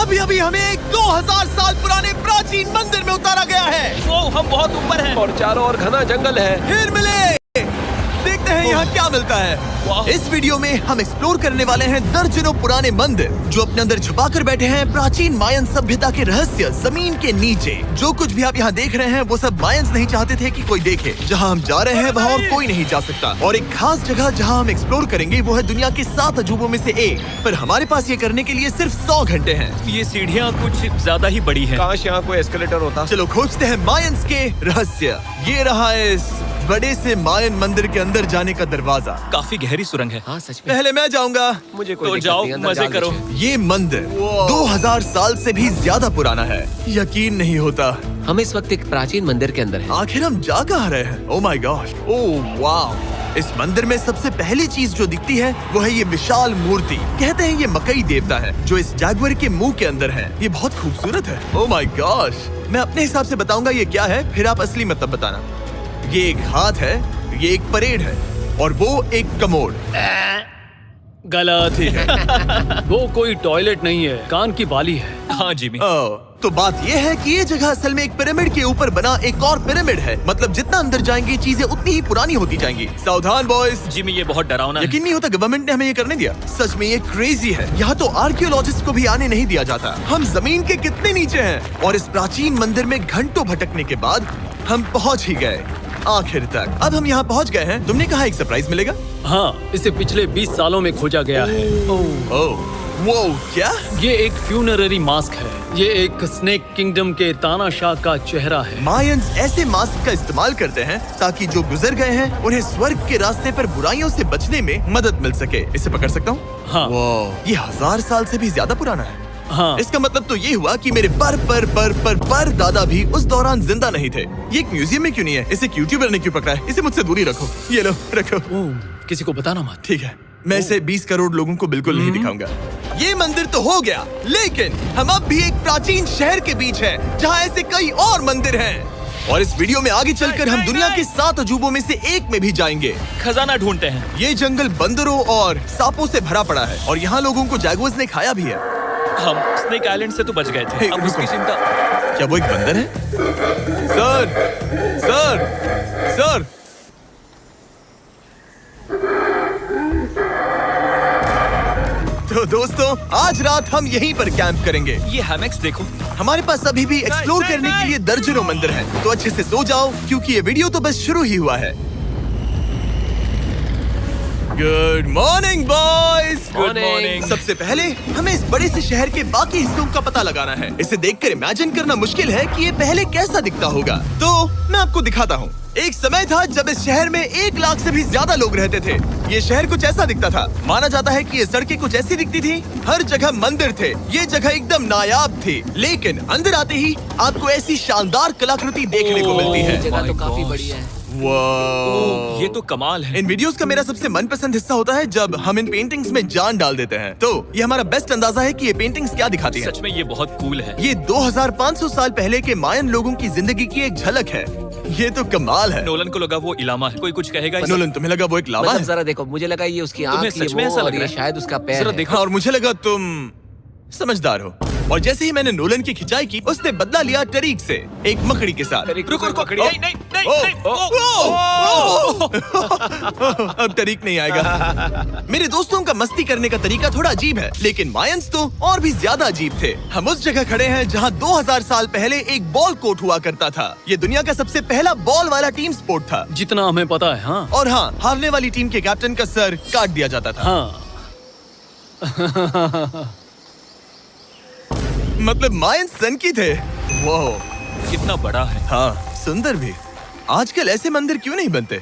अभी अभी हमें एक 2000 साल पुराने प्राचीन मंदिर में उतारा गया है। वो हम बहुत ऊपर हैं और चारों ओर घना जंगल है। फिर मिले, देखते हैं यहाँ क्या मिलता है। इस वीडियो में हम एक्सप्लोर करने वाले हैं दर्जनों पुराने मंदिर जो अपने अंदर छुपा कर बैठे हैं प्राचीन मायन सभ्यता के रहस्य जमीन के नीचे। जो कुछ भी आप यहाँ देख रहे हैं वो सब मायंस नहीं चाहते थे कि कोई देखे। जहाँ हम जा रहे हैं वहाँ और कोई नहीं जा सकता। और एक खास जगह जहाँ हम एक्सप्लोर करेंगे वो है दुनिया के 7 अजूबों में से एक। पर हमारे पास ये करने के लिए सिर्फ 100 घंटे हैं। ये सीढ़ियाँ कुछ ज्यादा ही बड़ी हैं। काश यहाँ कोई एस्केलेटर होता। चलो खोजते हैं मायंस के रहस्य। ये रहा इस बड़े से मायन मंदिर के अंदर जाने का दरवाजा। काफी गहरी सुरंग है। हाँ सच में। पहले मैं जाऊंगा। मुझे कोई तो दिक्कत जाओ, नहीं, अंदर मजे डाल करो। दीजिए। ये मंदिर 2000 साल से भी ज्यादा पुराना है। यकीन नहीं होता। हम इस वक्त एक प्राचीन मंदिर के अंदर हैं। आखिर हम जा कहाँ रहे हैं? ओह माय गॉड, ओह वाह। इस मंदिर में सबसे पहली चीज जो दिखती है वो है ये विशाल मूर्ति। कहते हैं ये मकई देवता है जो इस जैगुआर के मुंह के अंदर है। ये बहुत खूबसूरत है। ओह माय गॉश। मैं अपने हिसाब से बताऊंगा ये क्या है, फिर आप असली मतलब बताना। ये एक हाथ है, ये एक परेड है और वो एक कमोड। गलत है। वो कोई टॉयलेट नहीं है, कान की बाली है। हाँ जिमी। तो बात ये है कि ये जगह असल में एक पिरामिड के ऊपर बना एक और पिरामिड है। मतलब जितना अंदर जाएंगे चीजें उतनी ही पुरानी होती जाएंगी। सावधान बॉयज। जिमी ये बहुत डरावना है। यकीन नहीं होता गवर्नमेंट ने हमें ये करने दिया। सच में ये क्रेजी है। यहाँ तो आर्कियोलॉजिस्ट को भी आने नहीं दिया जाता। हम जमीन के कितने नीचे हैं और इस प्राचीन मंदिर में घंटों भटकने के बाद हम पहुँच ही गए आखिर तक। अब हम यहाँ पहुँच गए हैं। तुमने कहा एक सरप्राइज मिलेगा। हाँ, इसे पिछले 20 सालों में खोजा गया है। ओह वो क्या? ये एक फ्यूनररी मास्क है। ये एक स्नेक किंगडम के तानाशाह का चेहरा है। मायंस ऐसे मास्क का इस्तेमाल करते हैं ताकि जो गुजर गए हैं उन्हें स्वर्ग के रास्ते पर बुराइयों से बचने में मदद मिल सके। इसे पकड़ सकता हूँ? हाँ। ये 1000 साल से भी ज्यादा पुराना है। हाँ। इसका मतलब तो ये हुआ कि मेरे पर दादा भी उस दौरान जिंदा नहीं थे। ये एक म्यूजियम में क्यों नहीं है? इसे यूट्यूबर ने क्यों पकड़ा है? इसे मुझसे दूरी रखो। ये लो रखो। किसी को बताना मत। ठीक है, मैं इसे 20 करोड़ लोगों को बिल्कुल नहीं दिखाऊंगा। ये मंदिर तो हो गया, लेकिन हम अब भी एक प्राचीन शहर के बीच हैं, जहाँ ऐसे कई और मंदिर हैं। और इस वीडियो में आगे चलकर हम दुनिया के 7 अजूबों में से एक में भी जाएंगे। खजाना ढूंढते हैं। ये जंगल बंदरों और सांपों से भरा पड़ा है और यहाँ लोगों को जैगुआर्स ने खाया भी है। हम स्नेक आइलैंड से तो बच गए थे। अब उसकी चिंता। क्या वो एक बंदर है? Sir, sir, sir. तो दोस्तों आज रात हम यहीं पर कैंप करेंगे। ये हैमक्स देखो। हमारे पास अभी भी एक्सप्लोर करने के लिए दर्जनों मंदिर हैं। तो अच्छे से सो जाओ क्योंकि ये वीडियो तो बस शुरू ही हुआ है। Good morning boys. Good morning. सबसे पहले हमें इस बड़े से शहर के बाकी हिस्सों का पता लगाना है। इसे देखकर इमेजिन करना मुश्किल है कि ये पहले कैसा दिखता होगा। तो मैं आपको दिखाता हूँ। एक समय था जब इस शहर में 1 लाख से भी ज्यादा लोग रहते थे। ये शहर कुछ ऐसा दिखता था। माना जाता है कि ये सड़कें कुछ ऐसी दिखती थी। हर जगह मंदिर थे। ये जगह एकदम नायाब थी। लेकिन अंदर आते ही आपको ऐसी शानदार कलाकृति देखने को मिलती है। जगह तो काफी बड़ी है। वाह, ये तो कमाल है। इन वीडियोस का मेरा सबसे मनपसंद हिस्सा होता है जब हम इन पेंटिंग्स में जान डाल देते हैं। तो ये हमारा बेस्ट अंदाजा है कि ये पेंटिंग्स क्या दिखाती हैं। सच में ये बहुत कूल है। ये 2500 साल पहले के मायन लोगों की जिंदगी की एक झलक है। ये तो कमाल है। नोलन को लगा वो इलामा है। कोई कुछ कहेगा? नोलन तुम्हें लगा वो एक लावा मतलब है? जरा देखो, मुझे लगा ये उसकी तुम्हें आँख, ये सच में वो, ऐसा और लग रहा ये है? शायद उसका पैर जरा है। देखो। और मुझे लगा तुम समझदार हो। और जैसे ही मैंने नोलन की खिंचाई की उसने बदला लिया टरीक से, एक मकड़ी के साथ। रुको रुको। नहीं नहीं नहीं नहीं। अब तरीक नहीं आएगा। मेरे दोस्तों का मस्ती करने का तरीका थोड़ा अजीब है, लेकिन मायंस तो और भी ज्यादा अजीब थे। हम उस जगह खड़े हैं जहां 2000 साल पहले एक बॉल कोर्ट हुआ करता था। ये दुनिया का सबसे पहला बॉल वाला टीम स्पोर्ट था। जितना हमें पता है। हाँ। और हाँ, हारने वाली टीम के कैप्टन का सर काट दिया जाता था। हाँ। मतलब मायंस सन की थे। वो कितना बड़ा है। हाँ, सुंदर भी। आजकल ऐसे मंदिर क्यों नहीं बनते?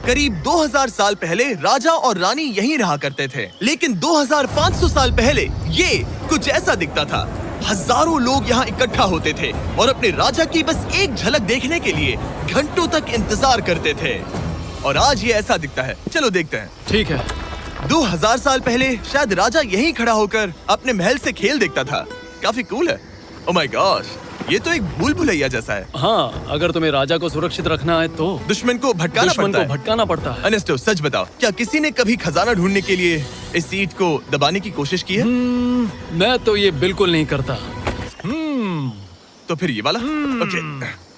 करीब 2000 साल पहले राजा और रानी यहीं रहा करते थे, लेकिन 2500 साल पहले ये कुछ ऐसा दिखता था। हजारों लोग यहाँ इकट्ठा होते थे और अपने राजा की बस एक झलक देखने के लिए घंटों तक इंतजार करते थे। और आज ये ऐसा दिखता है। चलो देखते हैं। ठीक है। 2000 साल पहले शायद राजा यहीं खड़ा होकर अपने महल से खेल देखता था। काफी कूल है। ओह माय गॉश, ये तो एक भूल भुलैया जैसा है। हाँ, अगर तुम्हें राजा को सुरक्षित रखना है तो दुश्मन को भटकाना दुश्मन पड़ता को है। भटकाना पड़ता है। अनेस्टो, सच बताओ, क्या किसी ने कभी खजाना ढूंढने के लिए इस सीट को दबाने की कोशिश की है? मैं तो ये बिल्कुल नहीं करता। तो फिर ये वाला? ओके,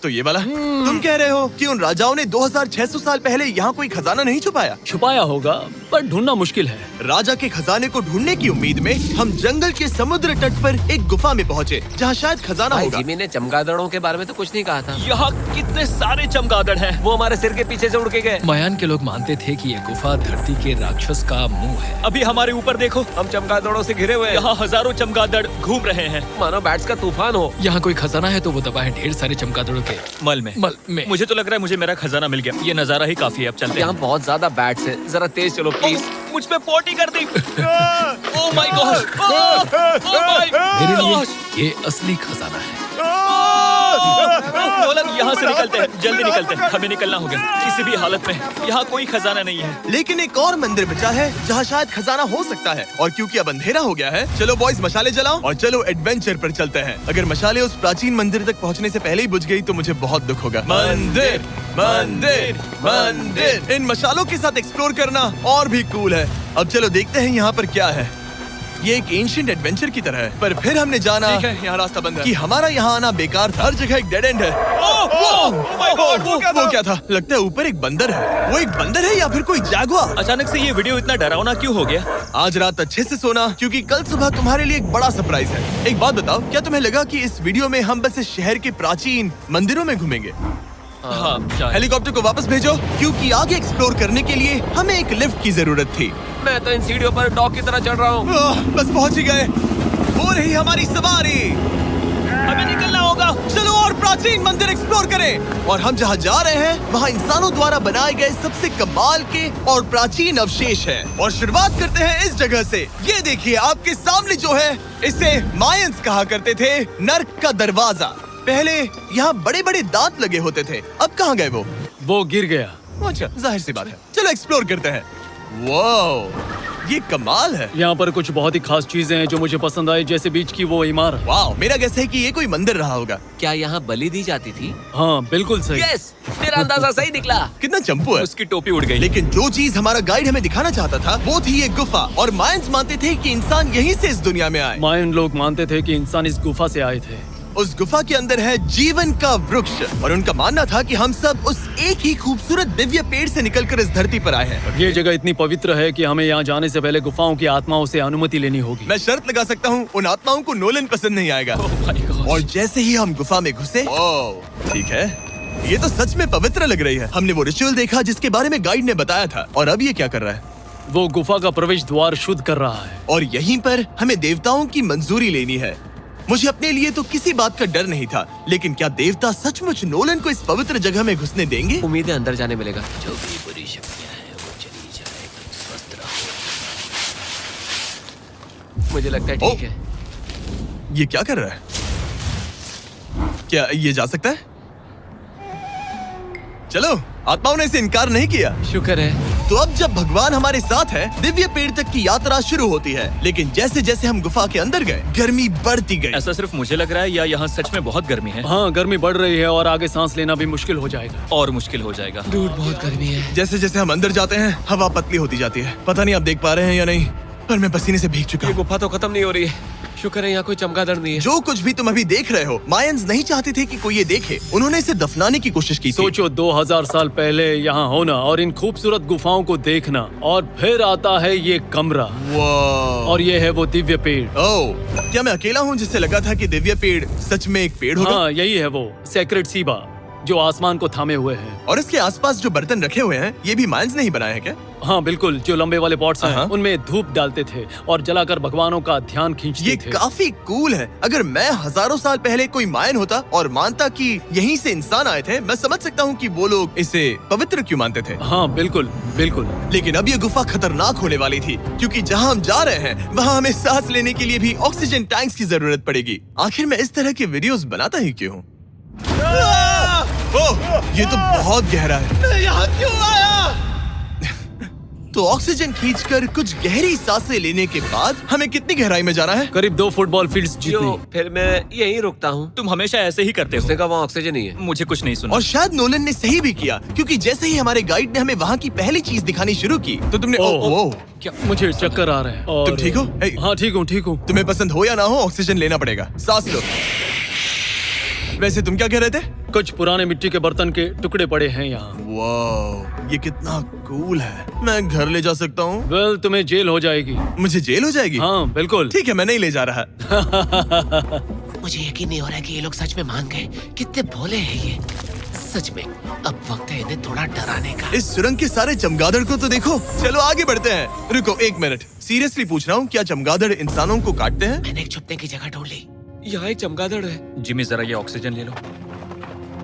तो ये वाला? तुम कह रहे हो कि उन राजाओं ने 2600 साल पहले यहाँ कोई खजाना नहीं छुपाया? छुपाया होगा, पर ढूंढना मुश्किल है। राजा के खजाने को ढूंढने की उम्मीद में हम जंगल के समुद्र तट पर एक गुफा में पहुँचे, जहाँ शायद खजाना भाई होगा। जिमी ने चमगादड़ों के बारे में तो कुछ नहीं कहा था। यहाँ कितने सारे चमगादड़ हैं। वो हमारे सिर के पीछे से उड़ के गए। मायान के लोग मानते थे कि ये गुफा धरती के राक्षस का मुंह है। अभी हमारे ऊपर देखो, हम चमगादड़ों से घिरे हुए हैं। यहाँ हजारों चमगादड़ घूम रहे हैं। मानो बैट्स का तूफान हो। यहाँ कोई खजाना है तो वो दबा है ढेर सारे चमगादड़ों के मल में। मुझे तो लग रहा है मुझे मेरा खजाना मिल गया। ये नजारा ही काफी है, अब चलते यहाँ हैं। बहुत ज्यादा बैट्स हैं। जरा तेज चलो प्लीज। मुझ पे पोटी कर दी। Oh my gosh, oh my मेरे लिए गॉश। ये असली खजाना है। नोलन, यहाँ से निकलते हैं, जल्दी निकलते हैं, हमें निकलना होगा किसी भी हालत में। यहाँ कोई खजाना नहीं है। लेकिन एक और मंदिर बचा है जहाँ शायद खजाना हो सकता है। और क्योंकि अब अंधेरा हो गया है, चलो बॉयज मशाले जलाओ और चलो एडवेंचर पर चलते हैं। अगर मशाले उस प्राचीन मंदिर तक पहुँचने से पहले ही बुझ गई तो मुझे बहुत दुख होगा। मंदिर, मंदिर, मंदिर। इन मशालों के साथ एक्सप्लोर करना और भी कूल है। अब चलो देखते हैं यहाँ पर क्या है। ये एक एंशिएंट एडवेंचर की तरह है, पर फिर हमने जाना ठीक है, यहाँ रास्ता बंद है। कि हमारा यहाँ आना बेकार था। हर जगह एक डेड एंड है। वो क्या था? लगता है ऊपर एक बंदर है। वो एक बंदर है या फिर कोई जैगुआर? अचानक से ये वीडियो इतना डरावना क्यों हो गया? आज रात अच्छे से सोना, क्योंकि कल सुबह तुम्हारे लिए एक बड़ा सरप्राइज है। एक बात बताओ, क्या तुम्हें लगा कि इस वीडियो में हम बस इस शहर के प्राचीन मंदिरों में घूमेंगे? हाँ, शायद। हेलीकॉप्टर को वापस भेजो, क्योंकि आगे एक्सप्लोर करने के लिए हमें एक लिफ्ट की जरूरत थी। मैं तो इन सीढ़ियों पर डॉग की तरह चढ़ रहा हूँ। बस पहुंच ही गए। हो रही हमारी सवारी। हमें निकलना होगा। चलो और प्राचीन मंदिर एक्सप्लोर करें। और हम जहाँ जा रहे हैं वहाँ इंसानों द्वारा बनाए गए सबसे कमाल के और प्राचीन अवशेष हैं। और शुरुआत करते हैं इस जगह से। ये देखिए आपके सामने जो है, इसे मायंस कहा करते थे नर्क का दरवाजा। पहले यहाँ बड़े बड़े दांत लगे होते थे, अब कहाँ गए वो? वो गिर गया। अच्छा, जाहिर सी बात है। चलो एक्सप्लोर करते हैं। वाओ, ये कमाल है। यहाँ पर कुछ बहुत ही खास चीजें हैं जो मुझे पसंद आई, जैसे बीच की वो इमारत। वाओ, मेरा गैस है कि ये कोई मंदिर रहा होगा। क्या यहाँ बलि दी जाती थी? हाँ, बिल्कुल सही। यस, मेरा अंदाजा सही निकला। कितना चंपू है। उसकी टोपी उड़ गई। लेकिन जो चीज हमारा गाइड हमें दिखाना चाहता था वो थी ये गुफा। और मायंस मानते थे कि इंसान यहीं से इस दुनिया में आए। मायन लोग मानते थे कि इंसान इस गुफा से आए थे। उस गुफा के अंदर है जीवन का वृक्ष। और उनका मानना था कि हम सब उस एक ही खूबसूरत दिव्य पेड़ से निकलकर इस धरती पर आए हैं। ये जगह इतनी पवित्र है कि हमें यहाँ जाने से पहले गुफाओं की आत्माओं से अनुमति लेनी होगी। मैं शर्त लगा सकता हूँ उन आत्माओं को नोलन पसंद नहीं आएगा। Oh my gosh। और जैसे ही हम गुफा में घुसे, ठीक है, ये तो सच में पवित्र लग रही है। हमने वो रिचुअल देखा जिसके बारे में गाइड ने बताया था। और अब ये क्या कर रहा है? वो गुफा का प्रवेश द्वार शुद्ध कर रहा है। और यहीं पर हमें देवताओं की मंजूरी लेनी है। मुझे अपने लिए तो किसी बात का डर नहीं था, लेकिन क्या देवता सचमुच नोलन को इस पवित्र जगह में घुसने देंगे? उम्मीद है अंदर जाने मिलेगा। जो भी बुरी शक्तियाँ हैं वो चली जाए, तुम स्वस्थ रहो। मुझे लगता है ठीक है। ये क्या कर रहा है? क्या ये जा सकता है? चलो, आत्माओं ने इसे इनकार नहीं किया। शुक्र है। तो अब जब भगवान हमारे साथ है, दिव्य पेड़ तक की यात्रा शुरू होती है। लेकिन जैसे जैसे हम गुफा के अंदर गए, गर्मी बढ़ती गई। ऐसा सिर्फ मुझे लग रहा है या यहाँ सच में बहुत गर्मी है? हाँ, गर्मी बढ़ रही है और आगे सांस लेना भी मुश्किल हो जाएगा। और मुश्किल हो जाएगा। दूर बहुत गर्मी है। जैसे जैसे हम अंदर जाते हैं, हवा पतली होती जाती है। पता नहीं आप देख पा रहे हैं या नहीं, पर मैं पसीने से भीग चुका ये हूँ। गुफा तो खत्म नहीं हो रही है। शुक्र है यहाँ कोई चमगादड़ नहीं है। जो कुछ भी तुम अभी देख रहे हो, मायंस नहीं चाहते थे कि कोई ये देखे। उन्होंने इसे दफनाने की कोशिश की थी। सोचो 2000 साल पहले यहाँ होना और इन खूबसूरत गुफाओं को देखना, और फिर आता है ये कमरा, वाह। और ये है वो दिव्य पेड़। ओह, क्या मैं अकेला हूँ जिससे लगा था कि दिव्य पेड़ सच में एक पेड़ होगा? हाँ, यही है वो सेक्रेट सीबा जो आसमान को थामे हुए है। और इसके आसपास जो बर्तन रखे हुए हैं, ये भी मायंस ने ही बनाए हैं क्या? हाँ बिल्कुल, जो लंबे वाले पॉट्स हैं, हाँ। उनमें धूप डालते थे और जलाकर भगवानों का ध्यान खींचते ये थे। काफी कूल है। अगर मैं हजारों साल पहले कोई मायन होता और मानता कि यहीं से इंसान आए थे, मैं समझ सकता हूँ कि वो लोग इसे पवित्र क्यों मानते थे। हाँ बिल्कुल बिल्कुल। लेकिन अब ये गुफा खतरनाक होने वाली थी, क्योंकि जहाँ हम जा रहे हैं वहाँ हमें सांस लेने के लिए भी ऑक्सीजन टैंक्स की जरूरत पड़ेगी। आखिर मैं इस तरह के वीडियोस बनाता ही क्यों हूँ? ओह, ये तो बहुत गहरा है। मैं यहाँ क्यों आया? तो ऑक्सीजन खींचकर कुछ गहरी सांसें लेने के बाद हमें कितनी गहराई में जाना है? करीब 2 फुटबॉल फील्ड्स जो जितनी। फिर मैं यहीं रुकता हूँ। तुम हमेशा ऐसे ही करते उसने हो। कहा वहाँ ऑक्सीजन ही है। मुझे कुछ नहीं सुना। और शायद नोलन ने सही भी किया, क्योंकि जैसे ही हमारे गाइड ने हमें वहाँ की पहली चीज दिखानी शुरू की तो तुमने ओह। क्या मुझे चक्कर आ रहे हैं। और तुम ठीक हो? हे। हाँ ठीक हूँ। तुम्हें पसंद हो या ना हो, ऑक्सीजन लेना पड़ेगा। सांस लो। वैसे तुम क्या कह रहे थे? कुछ पुराने मिट्टी के बर्तन के टुकड़े पड़े हैं यहाँ। वाह, ये कितना कूल है। मैं घर ले जा सकता हूँ? वेल तुम्हें जेल हो जाएगी। मुझे जेल हो जाएगी? हाँ बिल्कुल। ठीक है, मैं नहीं ले जा रहा। मुझे यकीन नहीं हो रहा है कि ये लोग सच में मान गए। कितने भोले हैं ये। सच में अब वक्त है इन्हें थोड़ा डराने का। इस सुरंग के सारे चमगादड़ को तो देखो। चलो आगे बढ़ते हैं। रुको 1 मिनट, सीरियसली पूछ रहा हूँ, क्या चमगादड़ इंसानों को काटते हैं? मैंने एक छुपने की जगह ढूंढ ली। यहाँ एक चमगादड़ है। जिमी जरा ये ऑक्सीजन ले लो।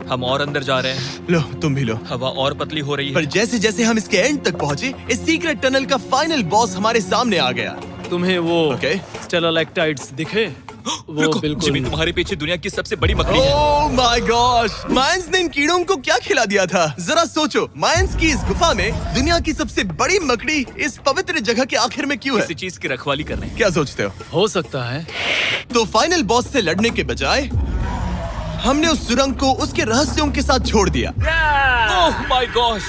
हम और अंदर जा रहे हैं। लो तुम भी लो। हवा और पतली हो रही पर है। जैसे जैसे हम इसके एंड तक पहुँचे, इस सीक्रेट टनल का फाइनल बॉस हमारे सामने आ गया। तुम्हें वो ओके। स्टेलाक्टाइट्स दिखे? वो रुको, बिल्कुल। जिमी तुम्हारे पीछे दुनिया की सबसे बड़ी मकड़ी है। ओह माय गॉश, मायंस ने इन कीड़ों को क्या खिला दिया था? जरा सोचो, मायंस की इस गुफा में दुनिया की सबसे बड़ी मकड़ी इस पवित्र जगह के आखिर में क्यों है? किसी चीज की रखवाली कर रहे हैं। क्या सोचते हो? हो सकता है। तो फाइनल बॉस से लड़ने के बजाय हमने उस सुरंग को उसके रहस्यों के साथ छोड़ दिया। ओह माय गॉश,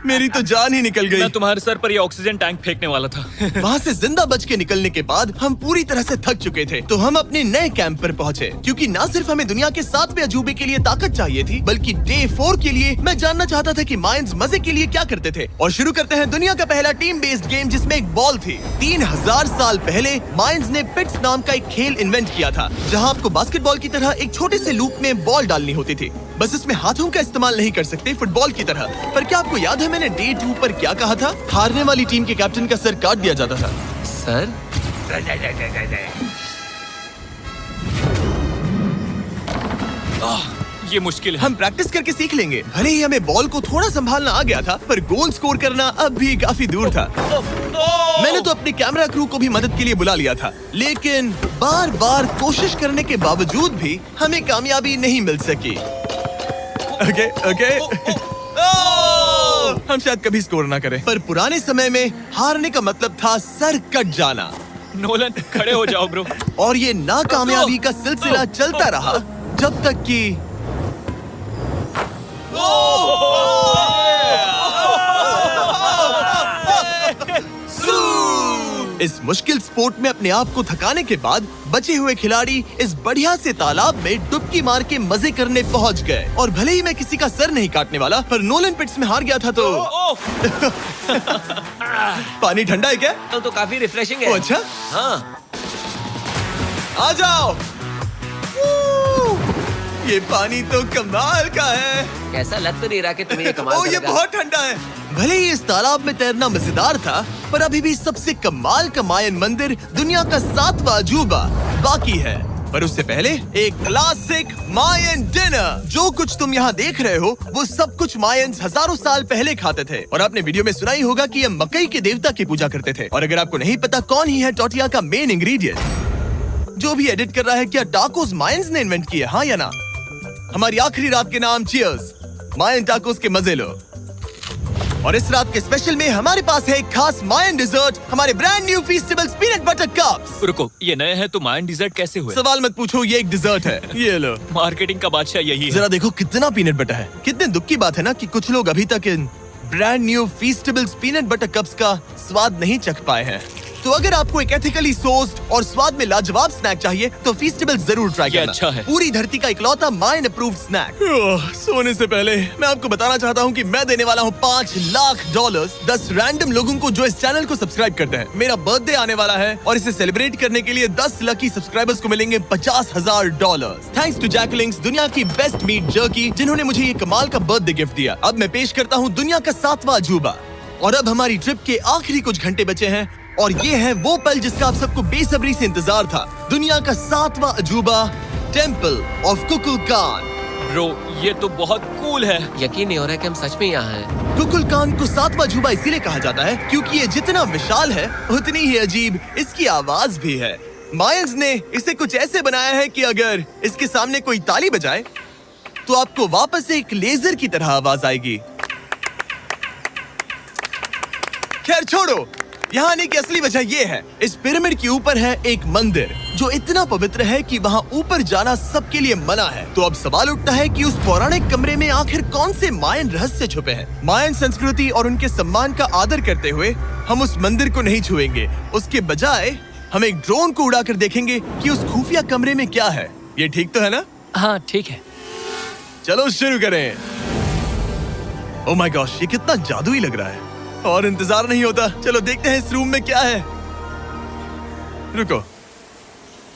मेरी तो जान ही निकल गई। मैं तुम्हारे सर पर ये ऑक्सीजन टैंक फेंकने वाला था। वहाँ से जिंदा बच के निकलने के बाद हम पूरी तरह से थक चुके थे, तो हम अपने नए कैंप पर पहुँचे, क्योंकि न सिर्फ हमें दुनिया के 7वें अजूबे के लिए ताकत चाहिए थी, बल्कि डे 4 के लिए मैं जानना चाहता था कि मायंस मजे के लिए क्या करते थे। और शुरू करते हैं दुनिया का पहला टीम बेस्ड गेम, जिसमें एक बॉल थी। 3000 साल पहले मायंस ने पिट्स नाम का एक खेल इन्वेंट किया था, जहाँ आपको बास्केटबॉल की तरह एक छोटे से लूप में बॉल डालनी होती थी। बस इसमें हाथों का इस्तेमाल नहीं कर सकते, फुटबॉल की तरह। पर क्या आपको याद है मैंने डे 2 पर क्या कहा था? हारने वाली टीम के कैप्टन का सर काट दिया जाता था। सर ये मुश्किल है। हम प्रैक्टिस करके सीख लेंगे। भले ही हमें बॉल को थोड़ा संभालना आ गया था, पर गोल स्कोर करना अब भी काफी दूर था। मैंने तो अपने कैमरा क्रू को भी मदद के लिए बुला लिया था, लेकिन बार बार कोशिश करने के बावजूद भी हमें कामयाबी नहीं मिल सकी। ओके हम शायद कभी स्कोर ना करें, पर पुराने समय में हारने का मतलब था सर कट जाना। नोलन खड़े हो जाओ ब्रो। और ये नाकामयाबी का सिलसिला चलता रहा जब तक कि इस मुश्किल स्पोर्ट में अपने आप को थकाने के बाद बचे हुए खिलाड़ी इस बढ़िया से तालाब में डुबकी मार के मजे करने पहुंच गए। और भले ही मैं किसी का सर नहीं काटने वाला, पर नोलन पिट्स में हार गया था तो पानी ठंडा है क्या? तो काफी रिफ्रेशिंग है। ओ अच्छा, हाँ। आ जाओ। ये पानी तो कमाल का है। कैसा लग तो नहीं रहा कि तुम्हें ये कमाल ओ ये करेगा। बहुत ठंडा है। भले ही इस तालाब में तैरना मजेदार था, पर अभी भी सबसे कमाल का मायन मंदिर, दुनिया का 7वां अजूबा बाकी है। पर उससे पहले एक क्लासिक मायन डिनर। जो कुछ तुम यहाँ देख रहे हो, वो सब कुछ मायंस हजारों साल पहले खाते थे। और आपने वीडियो में सुना ही होगा कि ये मकई के देवता की पूजा करते थे। और अगर आपको नहीं पता कौन ही है टोटिया का मेन इंग्रेडिएंट, जो भी एडिट कर रहा है, क्या टाकोस मायंस ने इन्वेंट किए, हाँ या ना? हमारी आखिरी रात के नाम चियर्स, मायन टाकोस के मजे लो। और इस रात के स्पेशल में हमारे पास है एक खास मायन डिजर्ट, हमारे brand new Feastables peanut butter cups. रुको, ये नए हैं तो मायन डिजर्ट कैसे हुए? सवाल मत पूछो, ये एक डिजर्ट है। ये लो। मार्केटिंग का बादशाह यही है। जरा देखो कितना पीनट बटर है। कितने दुख की बात है ना कि कुछ लोग अभी तक इन brand new Feastables peanut butter cups का स्वाद नहीं चख पाए हैं। तो अगर आपको एक एथिकली सोर्स्ड और स्वाद में लाजवाब स्नैक चाहिए, तो फीस्टेबल्स जरूर ट्राई ये करना। अच्छा है। पूरी धरती का इकलौता मायन अप्रूव्ड स्नैक। सोने से पहले मैं आपको बताना चाहता हूँ कि मैं देने वाला हूँ $5 लाख 10 रैंडम लोगों को जो इस चैनल को सब्सक्राइब करते हैं। मेरा बर्थडे आने वाला है और इसे सेलिब्रेट करने के लिए 10 लकी सब्सक्राइबर्स को मिलेंगे $50,000। थैंक्स टू जैकलिंग्स, दुनिया की बेस्ट मीट जर्की, जिन्होंने मुझे ये कमाल का बर्थडे गिफ्ट दिया। अब मैं पेश करता हूँ दुनिया का 7वां अजूबा। और अब हमारी ट्रिप के आखिरी कुछ घंटे बचे हैं, और ये है वो पल जिसका आप सबको बेसब्री से इंतजार था। दुनिया का 7वां अजूबा, टेंपल ऑफ कुकुलकान। ब्रो, ये तो बहुत कूल है। यकीन नहीं हो रहा है कि हम सच में यहाँ हैं। कुकुलकान को 7वां अजूबा इसीलिए कहा जाता है क्योंकि ये जितना विशाल है, उतनी ही अजीब इसकी आवाज भी है। मायंस ने इसे कुछ ऐसे बनाया है कि अगर इसके सामने कोई ताली बजाए, तो आपको वापस एक लेजर की तरह आवाज आएगी। खैर छोड़ो, यहाँ आने की असली वजह ये है, इस पिरामिड के ऊपर है एक मंदिर जो इतना पवित्र है कि वहाँ ऊपर जाना सबके लिए मना है। तो अब सवाल उठता है कि उस पौराणिक कमरे में आखिर कौन से मायन रहस्य छुपे हैं। मायन संस्कृति और उनके सम्मान का आदर करते हुए हम उस मंदिर को नहीं छुएंगे, उसके बजाय हम एक ड्रोन को उड़ाकर देखेंगे कि उस खुफिया कमरे में क्या है। ये ठीक तो है ना? हाँ ठीक है। चलो शुरू करें। ओह माय गॉश, ये कितना जादुई लग रहा है और इंतजार नहीं होता। चलो देखते हैं इस रूम में क्या है। रुको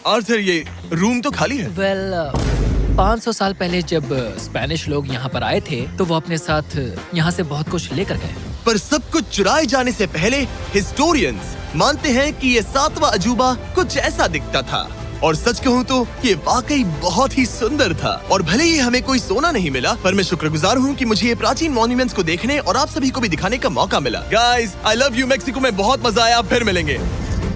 आर्थर, ये रूम तो खाली है। वेल 500 साल पहले जब स्पेनिश लोग यहाँ पर आए थे तो वो अपने साथ यहाँ से बहुत कुछ लेकर गए। पर सब कुछ चुराए जाने से पहले हिस्टोरियंस मानते हैं कि ये 7वां अजूबा कुछ ऐसा दिखता था। और सच कहूँ तो ये वाकई बहुत ही सुंदर था। और भले ही हमें कोई सोना नहीं मिला, पर मैं शुक्रगुजार हूँ कि मुझे ये प्राचीन मॉन्यूमेंट्स को देखने और आप सभी को भी दिखाने का मौका मिला। Guys, I love you. Mexico में बहुत मजा आया, फिर मिलेंगे।